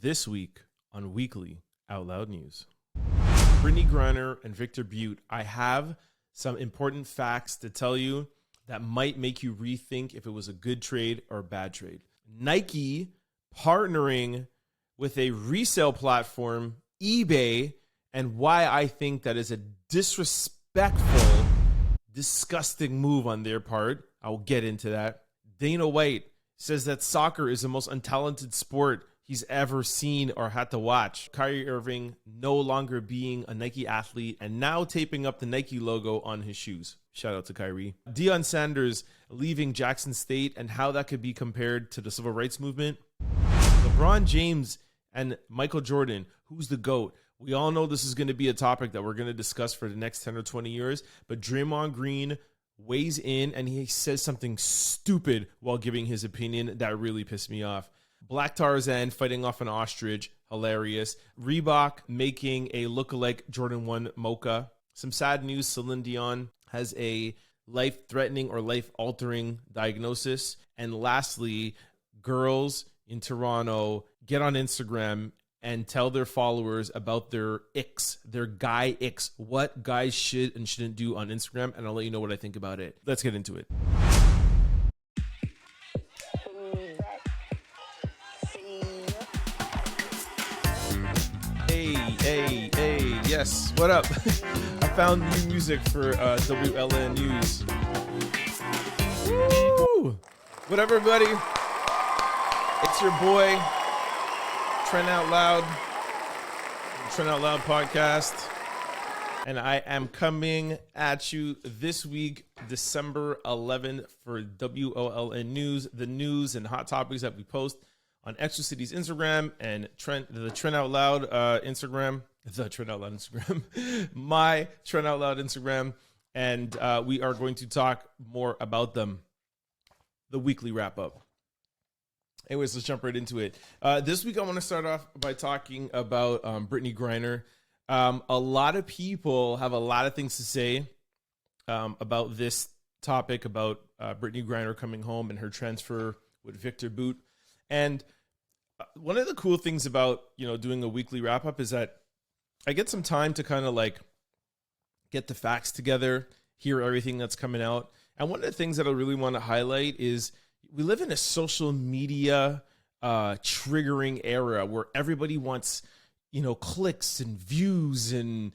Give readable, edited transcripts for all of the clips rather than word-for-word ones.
This week on Weekly Out Loud News. Brittney Griner and Viktor Bout, I have some important facts to tell you that might make you rethink if it was a good trade or a bad trade. Nike partnering with a resale platform, eBay, and why I think that is a disrespectful, disgusting move on their part. I will get into that. Dana White says that soccer is the most untalented sport he's ever seen or had to watch. Kyrie Irving no longer being a Nike athlete and now taping up the Nike logo on his shoes. Shout out to Kyrie. Deion Sanders leaving Jackson State and how that could be compared to the civil rights movement. LeBron James and Michael Jordan, who's the GOAT? We all know this is going to be a topic that we're going to discuss for the next 10 or 20 years, but Draymond Green weighs in and he says something stupid while giving his opinion that really pissed me off. Black Tarzan fighting off an ostrich, hilarious. Reebok making a lookalike Jordan 1 mocha. Some sad news, Celine Dion has a life-threatening or life-altering diagnosis. And lastly, girls in Toronto get on Instagram and tell their followers about their icks, their guy icks, what guys should and shouldn't do on Instagram, and I'll let you know what I think about it. Let's get into it. Hey, yes, what up? I found new music for WLN News. Woo! What up, everybody? It's your boy, Trent Out Loud podcast, and I am coming at you this week, December 11th, for WOLN News, the news and hot topics that we post on Extra City's Instagram and the Trent Out Loud Instagram, my Trent Out Loud Instagram, and we are going to talk more about them. The weekly wrap up. Anyways, let's jump right into it. This week, I want to start off by talking about Brittney Griner. A lot of people have a lot of things to say about this topic, about Brittney Griner coming home and her transfer with Viktor Bout. And one of the cool things about, doing a weekly wrap up is that I get some time to kind of like get the facts together, hear everything that's coming out. And one of the things that I really want to highlight is we live in a social media triggering era where everybody wants, clicks and views and,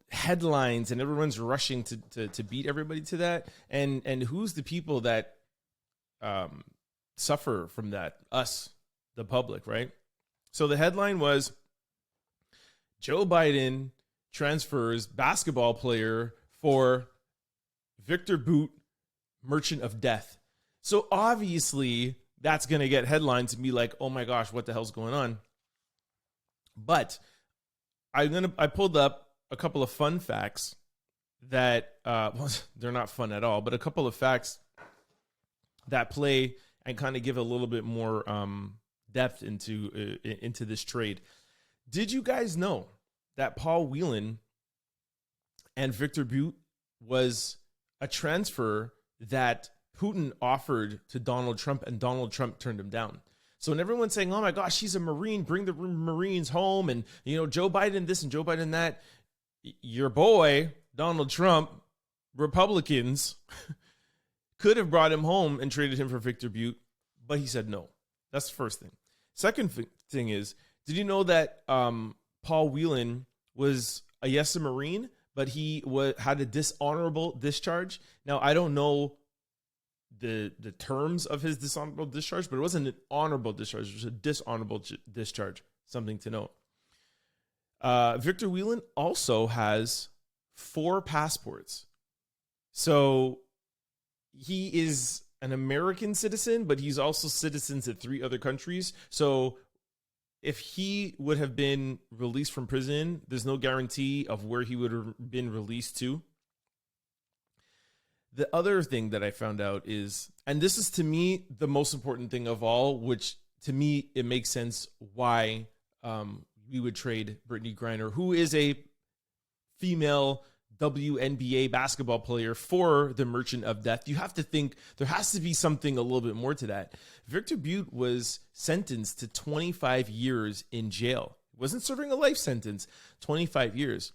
headlines, and everyone's rushing to beat everybody to that. And who's the people that suffer from that? Us, the public, right? So the headline was Joe Biden transfers basketball player for Viktor Bout, merchant of death. So obviously that's going to get headlines and be like, oh my gosh, what the hell's going on? But I pulled up a couple of fun facts that, they're not fun at all, but a couple of facts that play and kind of give a little bit more depth into this trade. Did you guys know that Paul Whelan and Viktor Bout was a transfer that Putin offered to Donald Trump and Donald Trump turned him down? So when everyone's saying, oh my gosh, he's a Marine, bring the Marines home, and Joe Biden this and Joe Biden that, your boy, Donald Trump, Republicans could have brought him home and traded him for Viktor Bout, but he said no. That's the first thing. Second thing is, did you know that Paul Whelan was a Marine, but he had a dishonorable discharge? Now, I don't know the terms of his dishonorable discharge, but it wasn't an honorable discharge. It was a dishonorable discharge. Something to note. Viktor Whelan also has 4 passports. So he is an American citizen, but he's also citizens at 3 other countries. So if he would have been released from prison, there's no guarantee of where he would have been released to. The other thing that I found out is, and this is to me the most important thing of all, which to me it makes sense why we would trade Brittney Griner, who is a female WNBA basketball player for the Merchant of Death, you have to think there has to be something a little bit more to that. Viktor Bout was sentenced to 25 years in jail. He wasn't serving a life sentence, 25 years.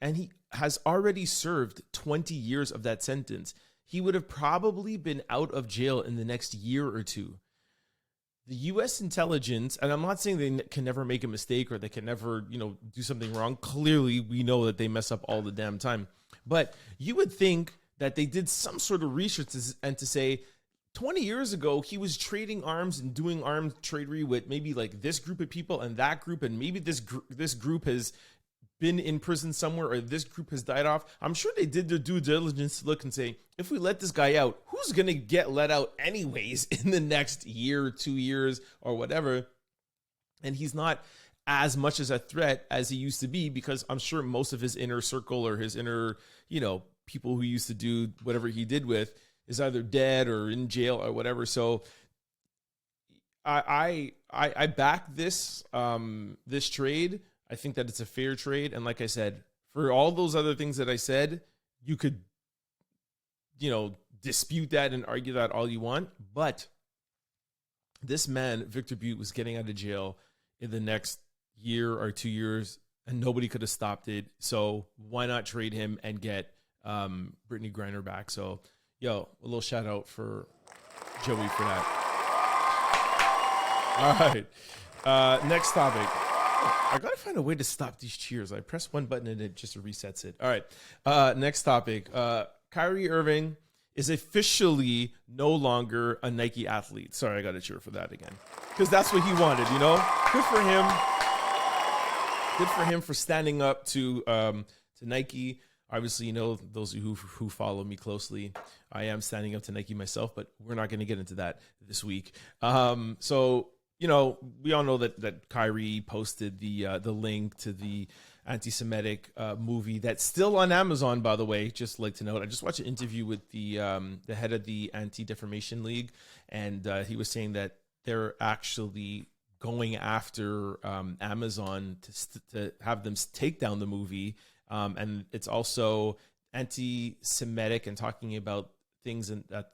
And he has already served 20 years of that sentence. He would have probably been out of jail in the next year or two. The U.S. intelligence, and I'm not saying they can never make a mistake or they can never, do something wrong. Clearly, we know that they mess up all the damn time. But you would think that they did some sort of research and to say 20 years ago, he was trading arms and doing arms tradery with maybe like this group of people and that group, and maybe this group has been in prison somewhere or this group has died off. I'm sure they did their due diligence to look and say, if we let this guy out, who's going to get let out anyways in the next year, 2 years or whatever? And he's not as much as a threat as he used to be, because I'm sure most of his inner circle or his inner, people who used to do whatever he did with is either dead or in jail or whatever. So I back this this trade. I think that it's a fair trade. And like I said, for all those other things that I said, you could, dispute that and argue that all you want. But this man, Viktor Bout, was getting out of jail in the next year or 2 years, and nobody could have stopped it. So why not trade him and get Brittney Griner back? So, a little shout out for Joey for that. All right. Next topic. I gotta find a way to stop these cheers. I press one button and it just resets it. All right. Next topic. Kyrie Irving is officially no longer a Nike athlete. Sorry, I gotta cheer for that again, because that's what he wanted. Good for him. Good for him for standing up to Nike. Obviously, those of you who follow me closely, I am standing up to Nike myself, but we're not going to get into that this week. So. We all know that Kyrie posted the link to the anti-Semitic movie that's still on Amazon, by the way. Just like to note, I just watched an interview with the head of the Anti-Defamation League, and he was saying that they're actually going after Amazon to have them take down the movie, and it's also anti-Semitic and talking about things that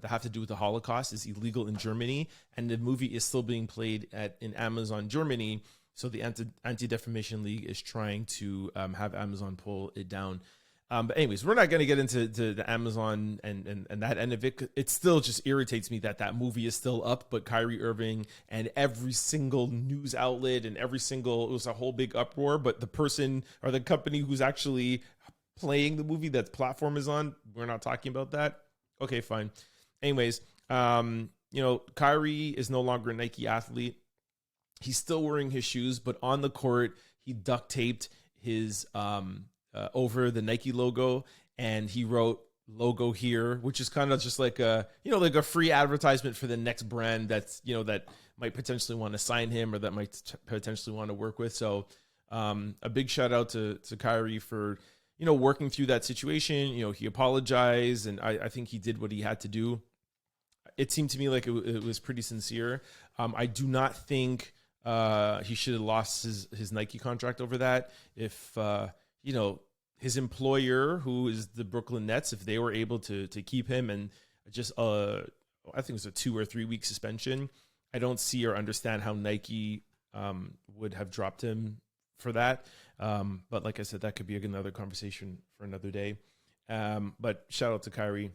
have to do with the Holocaust is illegal in Germany, and the movie is still being played in Amazon Germany. So the Anti-Defamation League is trying to have Amazon pull it down. But anyways, we're not going to get into the Amazon and that end of it. It still just irritates me that movie is still up, but Kyrie Irving and every single news outlet and it was a whole big uproar. But the person or the company who's actually playing the movie that platform is on, we're not talking about that. Okay, fine. Anyways, Kyrie is no longer a Nike athlete. He's still wearing his shoes, but on the court, he duct taped his over the Nike logo, and he wrote "logo here," which is kind of just like a free advertisement for the next brand that's that might potentially want to sign him or that might potentially want to work with. So, a big shout out to Kyrie for working through that situation. He apologized, and I think he did what he had to do. It seemed to me like it was pretty sincere. I do not think he should have lost his Nike contract over that. If, his employer, who is the Brooklyn Nets, if they were able to keep him and just, I think it was a 2 or 3 week suspension, I don't see or understand how Nike would have dropped him for that. But like I said, that could be another conversation for another day. But shout out to Kyrie.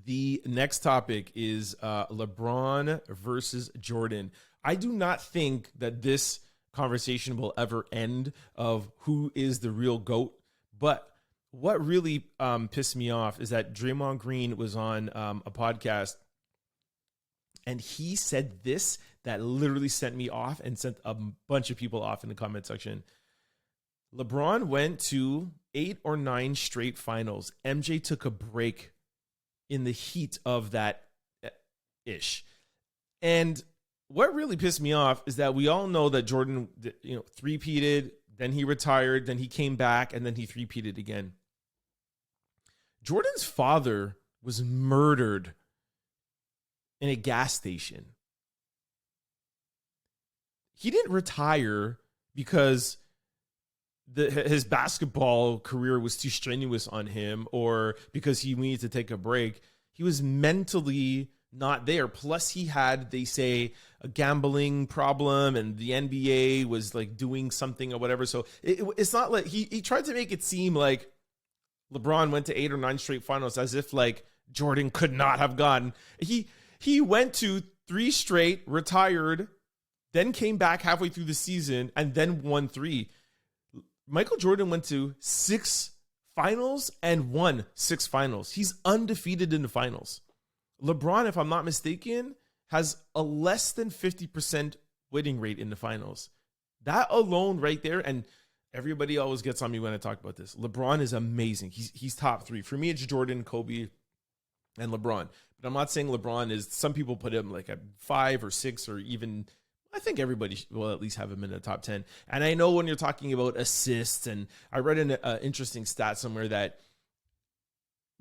The next topic is LeBron versus Jordan. I do not think that this conversation will ever end of who is the real GOAT. But what really pissed me off is that Draymond Green was on a podcast, and he said this that literally sent me off and sent a bunch of people off in the comment section. LeBron went to 8 or 9 straight finals. MJ took a break in the heat of that ish. And what really pissed me off is that we all know that Jordan, three-peated, then he retired, then he came back, and then he three-peated again. Jordan's father was murdered in a gas station. He didn't retire because his basketball career was too strenuous on him, or because he needed to take a break. He was mentally not there. Plus, he had, they say, a gambling problem, and the NBA was like doing something or whatever. So it's not like he tried to make it seem like LeBron went to 8 or 9 straight finals, as if like Jordan could not have gone. He went to 3 straight, retired, then came back halfway through the season, and then won 3. Michael Jordan went to 6 finals and won 6 finals. He's undefeated in the finals. LeBron, if I'm not mistaken, has a less than 50% winning rate in the finals. That alone right there, and everybody always gets on me when I talk about this. LeBron is amazing. He's top 3. For me, it's Jordan, Kobe, and LeBron. But I'm not saying LeBron is, some people put him like at 5 or 6 or even, I think everybody will at least have him in the top 10. And I know when you're talking about assists, and I read an interesting stat somewhere that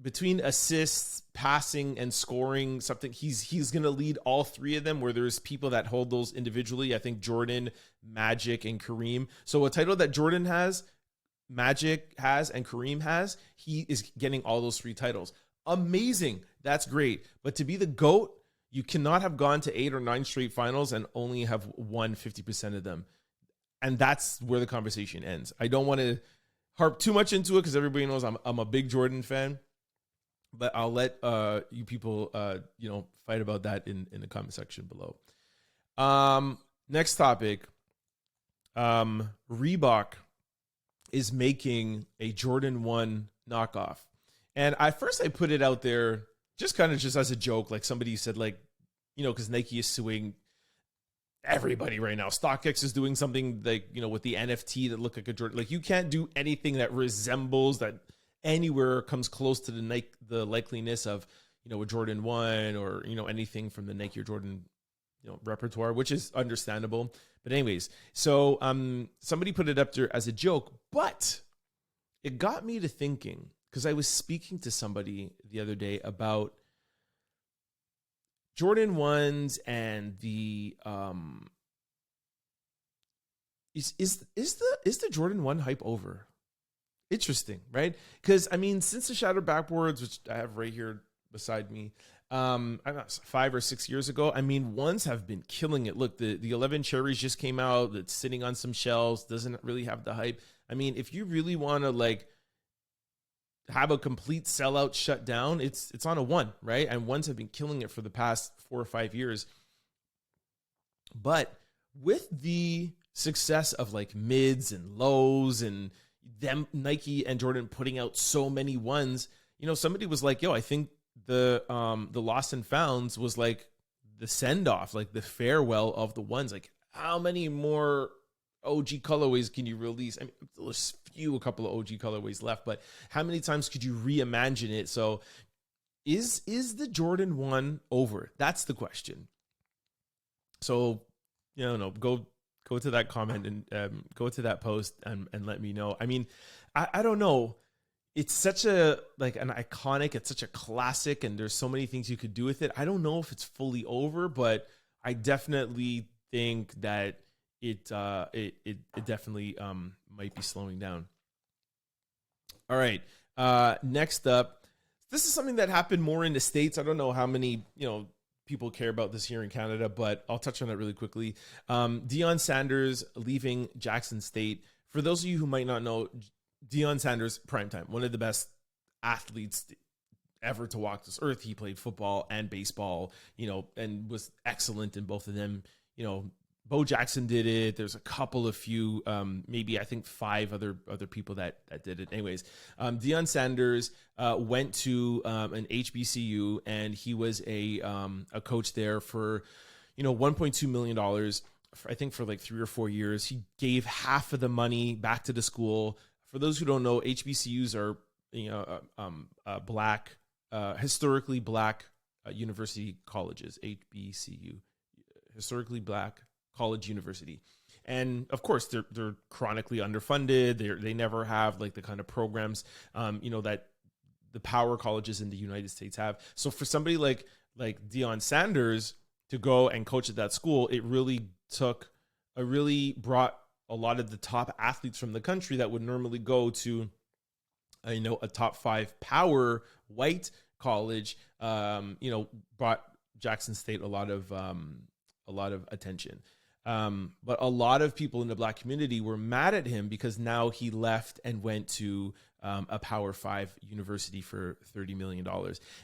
between assists, passing, and scoring, something he's going to lead all 3 of them, where there's people that hold those individually. I think Jordan, Magic, and Kareem. So a title that Jordan has, Magic has, and Kareem has, he is getting all those 3 titles. Amazing. That's great. But to be the GOAT, you cannot have gone to 8 or 9 straight finals and only have won 50% of them. And that's where the conversation ends. I don't want to harp too much into it because everybody knows I'm a big Jordan fan. But I'll let you people, fight about that in the comment section below. Next topic. Reebok is making a Jordan 1 knockoff. And I put it out there just as a joke. Like somebody said, like, because Nike is suing everybody right now. StockX is doing something like, with the NFT that look like a Jordan. Like you can't do anything that resembles that anywhere comes close to the likeliness of, a Jordan 1 or, anything from the Nike or Jordan, repertoire, which is understandable. But anyways, so somebody put it up there as a joke, but it got me to thinking, because I was speaking to somebody the other day about Jordan 1s and the is the Jordan 1 hype over? Interesting, right? Because since the Shattered Backboards, which I have right here beside me, I don't know, 5 or 6 years ago, ones have been killing it. Look, the 11 Cherries just came out. It's sitting on some shelves, doesn't really have the hype. If you really want to like have a complete sellout shutdown, it's on a 1, right? And 1s have been killing it for the past 4 or 5 years. But with the success of like mids and lows and them, Nike and Jordan putting out so many 1s, somebody was like, I think the Lost and Founds was like the send off, like the farewell of the 1s. Like how many more OG colorways can you release? There's a couple of OG colorways left, but how many times could you reimagine it? So is the Jordan 1 over? That's the question. So, go to that comment and go to that post and let me know. I don't know. It's such an iconic, it's such a classic, and there's so many things you could do with it. I don't know if it's fully over, but I definitely think that it definitely might be slowing down. All right. Next up, this is something that happened more in the States. I don't know how many, people care about this here in Canada, but I'll touch on it really quickly. Deion Sanders leaving Jackson State. For those of you who might not know, Deion Sanders, primetime, one of the best athletes ever to walk this earth. He played football and baseball, and was excellent in both of them. Bo Jackson did it. There's a couple of few, maybe I think 5 other people that did it. Anyways, Deion Sanders went to an HBCU, and he was a coach there for, $1.2 million. I think for like 3 or 4 years. He gave half of the money back to the school. For those who don't know, HBCUs are black, historically black university colleges. HBCU, historically black college university. And of course they're chronically underfunded. They never have like the kind of programs that the power colleges in the United States have. So for somebody like Deion Sanders to go and coach at that school, it really brought a lot of the top athletes from the country that would normally go to, a top 5 power white college, brought Jackson State a lot of attention. But a lot of people in the Black community were mad at him because now he left and went to a Power 5 university for $30 million.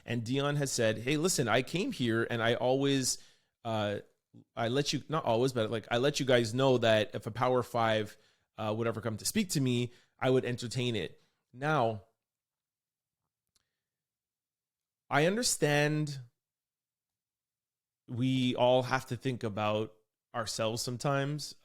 And Deion has said, hey, listen, I came here and I always, I let you, not always, but like I let you guys know that if a Power 5 would ever come to speak to me, I would entertain it. Now, I understand we all have to think about ourselves sometimes.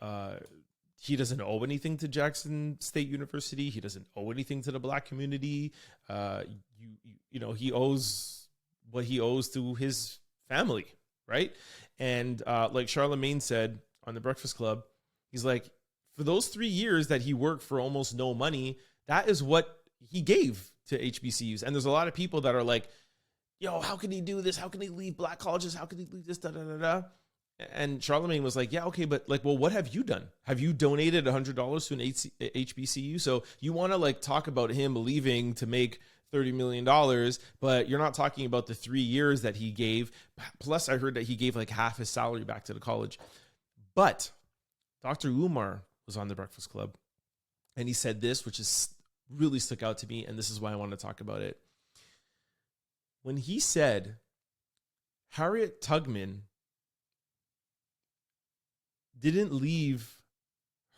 He doesn't owe anything to Jackson State University. He doesn't owe anything to the Black community. He owes what he owes to his family, right? And like Charlemagne said on the Breakfast Club, he's like, for those 3 years that he worked for almost no money, that is what he gave to HBCUs. And there's a lot of people that are like, yo, how can he do this? How can he leave Black colleges? How can he leave this? Da, da, da, da. And Charlemagne was like, yeah, okay, but like, well, what have you done? Have you donated $100 to an HBCU? So you want to like talk about him leaving to make $30 million, but you're not talking about the 3 years that he gave. Plus, I heard that he gave like half his salary back to the college. But Dr. Umar was on the Breakfast Club, and he said this, which is really stuck out to me, and this is why I want to talk about it. When he said Harriet Tubman didn't leave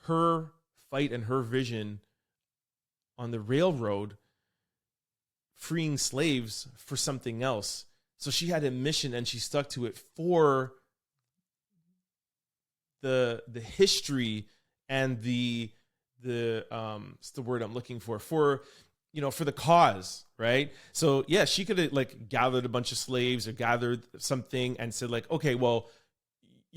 her fight and her vision on the railroad freeing slaves for something else. So she had a mission and she stuck to it for the history and the what's the word I'm looking for the cause, right? So yeah, she could have like gathered a bunch of slaves or gathered something and said like, okay, well,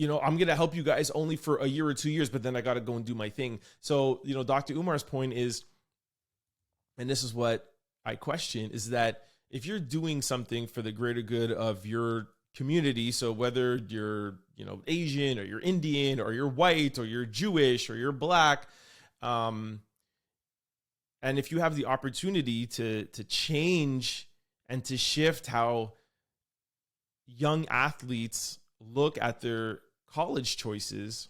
I'm going to help you guys only for a year or 2 years, but then I got to go and do my thing. So, Dr. Umar's point is, and this is what I question, is that if you're doing something for the greater good of your community, so whether you're, Asian or you're Indian or you're white or you're Jewish or you're Black, and if you have the opportunity to change and to shift how young athletes look at their college choices,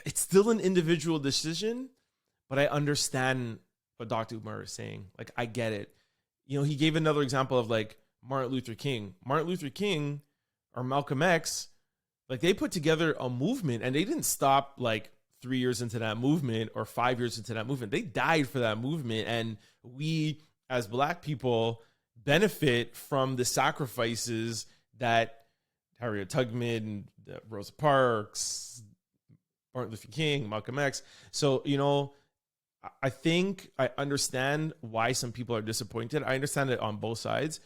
it's still an individual decision, but I understand what Dr. Umar is saying. Like, I get it. He gave another example of like Martin Luther King. Martin Luther King or Malcolm X, like they put together a movement and they didn't stop like 3 years into that movement or 5 years into that movement. They died for that movement. And we as Black people benefit from the sacrifices that Harriet Tubman, Rosa Parks, Martin Luther King, Malcolm X. So, I think I understand why some people are disappointed. I understand it on both sides.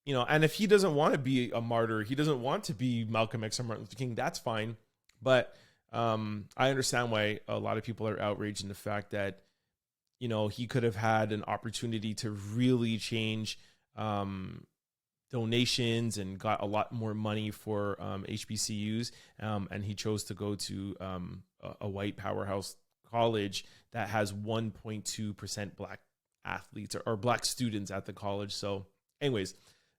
And if he doesn't want to be a martyr, he doesn't want to be Malcolm X or Martin Luther King, that's fine. But I understand why a lot of people are outraged in the fact that, he could have had an opportunity to really change donations and got a lot more money for HBCUs. And he chose to go to a white powerhouse college that has 1.2% Black athletes or Black students at the college. So anyways,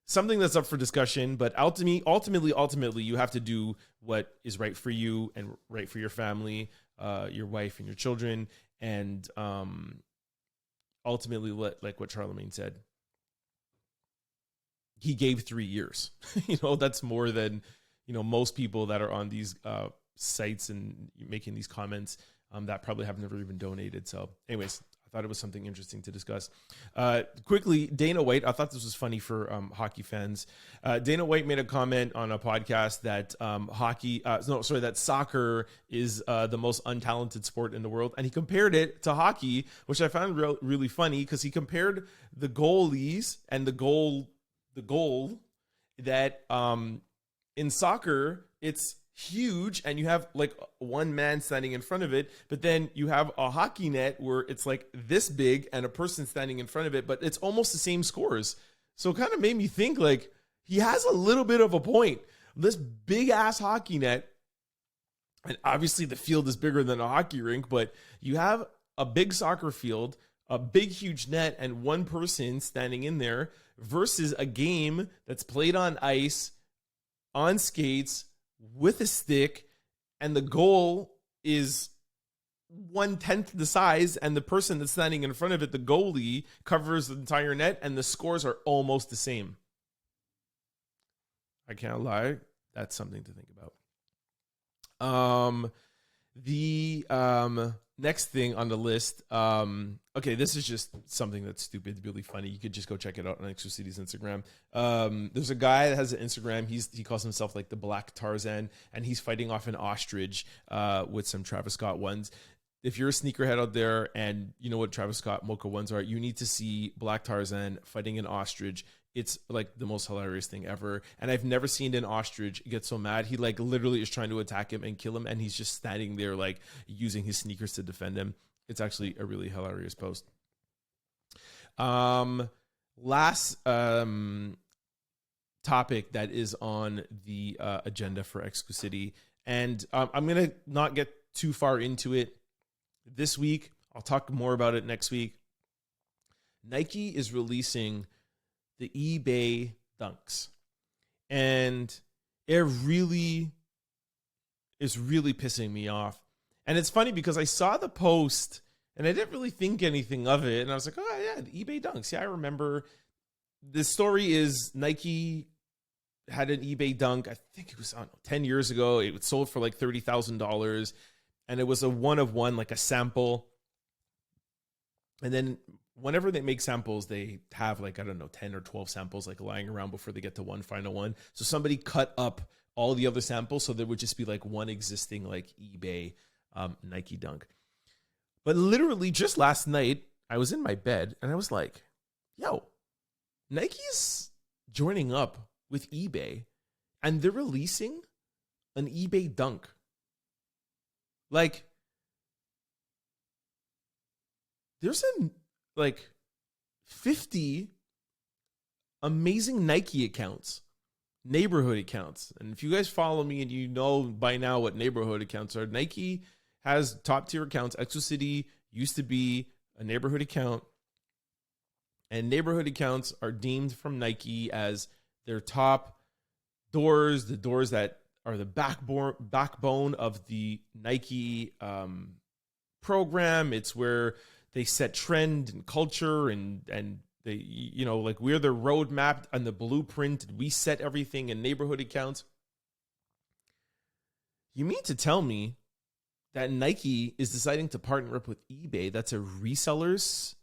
something that's up for discussion, but ultimately you have to do what is right for you and right for your family, your wife and your children. And ultimately, like what Charlemagne said, he gave 3 years. That's more than, most people that are on these sites and making these comments that probably have never even donated. So anyways, I thought it was something interesting to discuss. Quickly, Dana White, I thought this was funny for hockey fans. Dana White made a comment on a podcast that that soccer is the most untalented sport in the world. And he compared it to hockey, which I found really funny because he compared the goalies and the goal that in soccer, it's huge and you have like one man standing in front of it, but then you have a hockey net where it's like this big and a person standing in front of it, but it's almost the same scores. So it kind of made me think like he has a little bit of a point. this big ass hockey net. And obviously the field is bigger than a hockey rink, but you have a big soccer field, a big, huge net, and one person standing in there versus a game that's played on ice, on skates, with a stick, and the goal is 1/10 the size, and the person that's standing in front of it, the goalie, covers the entire net, and the scores are almost the same. I can't lie. That's something to think about. The next thing on the list, okay, this is just something that's stupid, really funny. You could just go check it out on Exclusity's Instagram. There's a guy that has an Instagram. He calls himself like the Black Tarzan, and he's fighting off an ostrich with some Travis Scott ones. If you're a sneakerhead out there and you know what Travis Scott Mocha ones are, you need to see Black Tarzan fighting an ostrich. It's like the most hilarious thing ever. And I've never seen an ostrich get so mad. He like literally is trying to attack him and kill him, and he's just standing there like using his sneakers to defend him. It's actually a really hilarious post. Last topic that is on the agenda for Exclusity, and I'm gonna not get too far into it this week. I'll talk more about it next week. Nike is releasing the eBay dunks, and it really is really pissing me off. And it's funny because I saw the post and I didn't really think anything of it, and I was like, oh yeah, the eBay dunks, yeah, I remember. The story is Nike had an eBay dunk, I think it was 10 years ago. It was sold for like $30,000, and it was a one of one, like a sample. And then whenever they make samples, they have like, I don't know, 10 or 12 samples like lying around before they get to one final one. So somebody cut up all the other samples, so there would just be like one existing like eBay Nike dunk. But literally just last night, I was in my bed and I was like, yo, Nike's joining up with eBay and they're releasing an eBay dunk. Like, there's like 50 amazing Nike accounts, neighborhood accounts. And if you guys follow me and you know by now what neighborhood accounts are, Nike has top tier accounts. Exocity used to be a neighborhood account, and neighborhood accounts are deemed from Nike as their top doors, the doors that are the backbone of the Nike program. It's where they set trend and culture, and they, you know, like we're the roadmap and the blueprint. We set everything in neighborhood accounts. You mean to tell me that Nike is deciding to partner up with eBay? That's a reseller's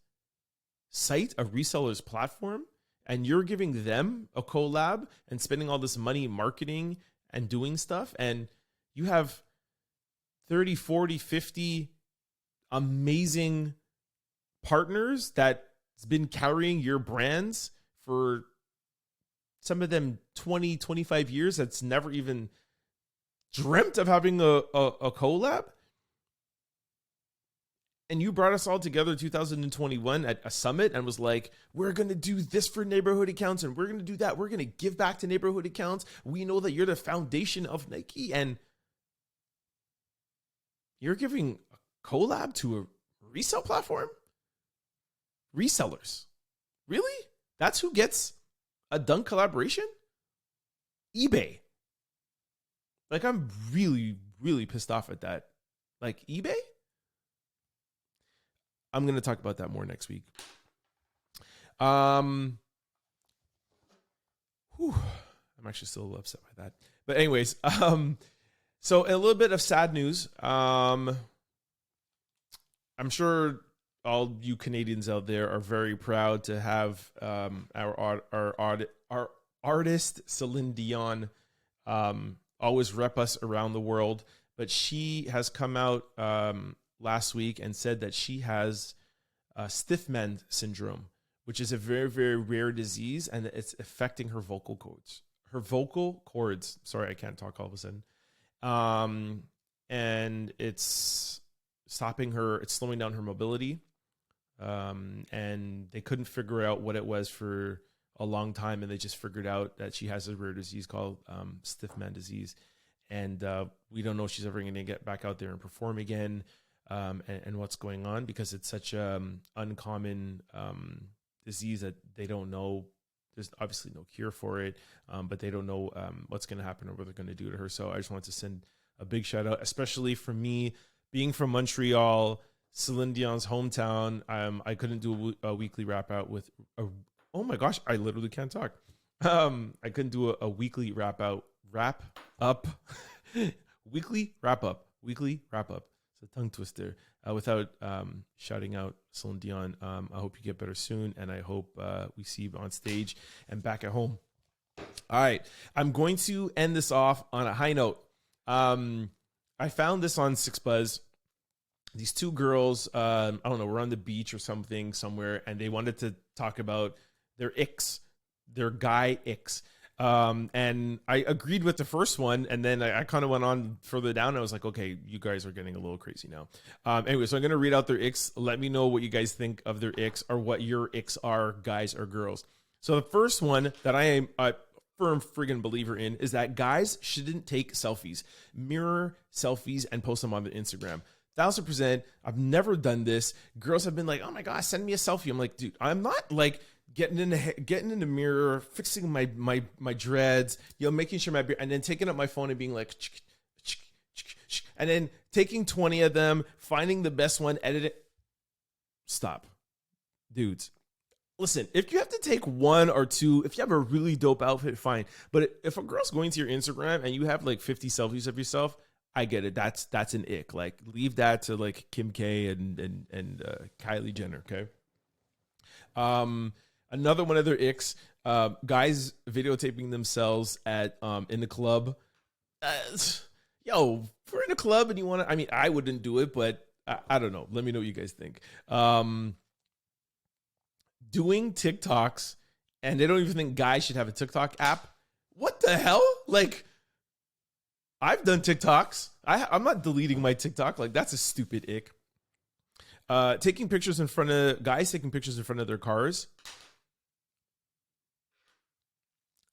site, a reseller's platform, and you're giving them a collab and spending all this money marketing and doing stuff, and you have 30, 40, 50 amazing partners that's been carrying your brands for some of them 20, 25 years that's never even dreamt of having a collab. And you brought us all together in 2021 at a summit and was like, we're going to do this for neighborhood accounts and we're going to do that. We're going to give back to neighborhood accounts. We know that you're the foundation of Nike, and you're giving a collab to a resale platform? Resellers. Really? That's who gets a dunk collaboration? eBay. Like, I'm really, really pissed off at that. Like, eBay? I'm going to talk about that more next week. I'm actually still a little upset by that. But anyways, so a little bit of sad news. I'm sure all you Canadians out there are very proud to have our artist Celine Dion always rep us around the world. But she has come out last week and said that she has stiff man syndrome, which is a very, very rare disease, and it's affecting her vocal cords. Sorry, I can't talk all of a sudden. And it's stopping her. It's slowing down her mobility. And they couldn't figure out what it was for a long time, and they just figured out that she has a rare disease called stiff man disease. And we don't know if she's ever going to get back out there and perform again, and what's going on, because it's such a uncommon disease that they don't know. There's obviously no cure for it, but they don't know what's going to happen or what they're going to do to her. So I just wanted to send a big shout out, especially for me being from Montreal, Celine Dion's hometown. I couldn't do a weekly wrap out with oh my gosh, I literally can't talk. I couldn't do a weekly wrap up, weekly wrap up. It's a tongue twister without shouting out Celine Dion. I hope you get better soon, and I hope we see you on stage and back at home. All right, I'm going to end this off on a high note. I found this on 6buzz. These two girls, I don't know, were on the beach or something somewhere, and they wanted to talk about their icks, their guy icks. And I agreed with the first one, and then I kind of went on further down. I was like, okay, you guys are getting a little crazy now. Anyway, so I'm going to read out their icks. Let me know what you guys think of their icks, or what your icks are, guys or girls. So the first one that I am a firm friggin' believer in is that guys shouldn't take selfies, mirror selfies, and post them on the Instagram. 1000%. I've never done this. Girls have been like, oh my gosh, send me a selfie. I'm like, dude, I'm not like getting in the mirror, fixing my dreads, making sure my beard, and then taking up my phone and being like, and then taking 20 of them, finding the best one, edit it. Stop, dudes. Listen, if you have to take one or two, if you have a really dope outfit, fine. But if a girl's going to your Instagram and you have like 50 selfies of yourself, I get it. That's an ick. Like, leave that to like Kim K and Kylie Jenner. Okay. Another one of their icks, guys videotaping themselves at in the club. Yo, if we're in a club and you want to, I mean, I wouldn't do it, but I don't know. Let me know what you guys think. Doing TikToks, and they don't even think guys should have a TikTok app. What the hell? Like, I've done TikToks. I'm not deleting my TikTok. Like, that's a stupid ick. Taking pictures in front of guys, taking pictures in front of their cars.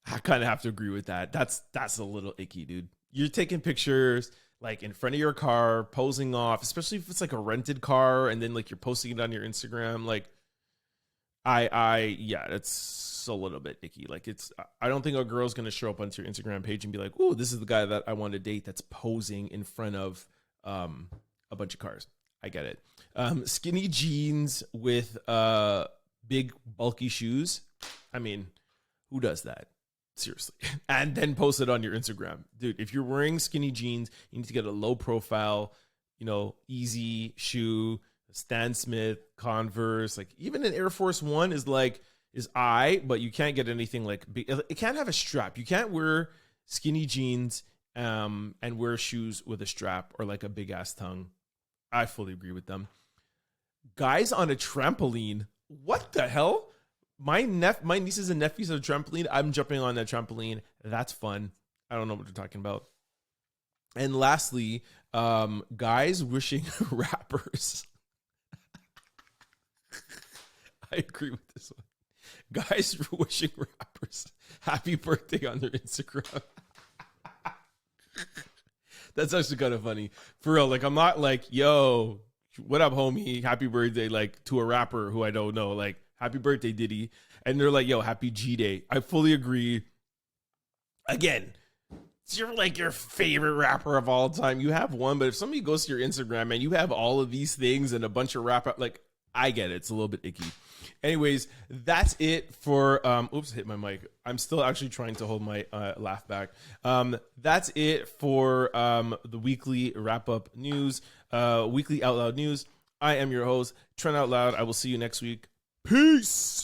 I kind of have to agree with that. That's a little icky, dude. You're taking pictures like in front of your car, posing off, especially if it's like a rented car, and then like you're posting it on your Instagram. Like, yeah, it's a little bit icky. Like, I don't think a girl's gonna show up onto your Instagram page and be like, "Ooh, this is the guy that I want to date." That's posing in front of a bunch of cars. I get it. Skinny jeans with big bulky shoes. I mean, who does that? Seriously. And then post it on your Instagram. Dude, if you're wearing skinny jeans, you need to get a low profile, easy shoe, Stan Smith, Converse, like even an Air Force One is but you can't get anything like big. It can't have a strap. You can't wear skinny jeans and wear shoes with a strap or like a big ass tongue. I fully agree with them. Guys on a trampoline. What the hell? My nieces and nephews have a trampoline. I'm jumping on that trampoline. That's fun. I don't know what they're talking about. And lastly, guys wishing rappers. I agree with this one. Guys wishing rappers happy birthday on their Instagram. That's actually kind of funny. For real, like, I'm not like, yo, what up, homie? Happy birthday, like, to a rapper who I don't know. Like, happy birthday, Diddy. And they're like, yo, happy G-Day. I fully agree. Again, it's your favorite rapper of all time. You have one, but if somebody goes to your Instagram and you have all of these things and a bunch of rap, like, I get it. It's a little bit icky. Anyways, that's it for, oops, hit my mic. I'm still actually trying to hold my laugh back. That's it for the weekly wrap-up news, weekly Out Loud news. I am your host, Trent Out Loud. I will see you next week. Peace.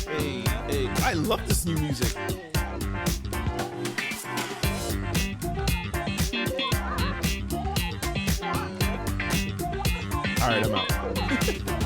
Hey, I love this new music. All right, I'm out.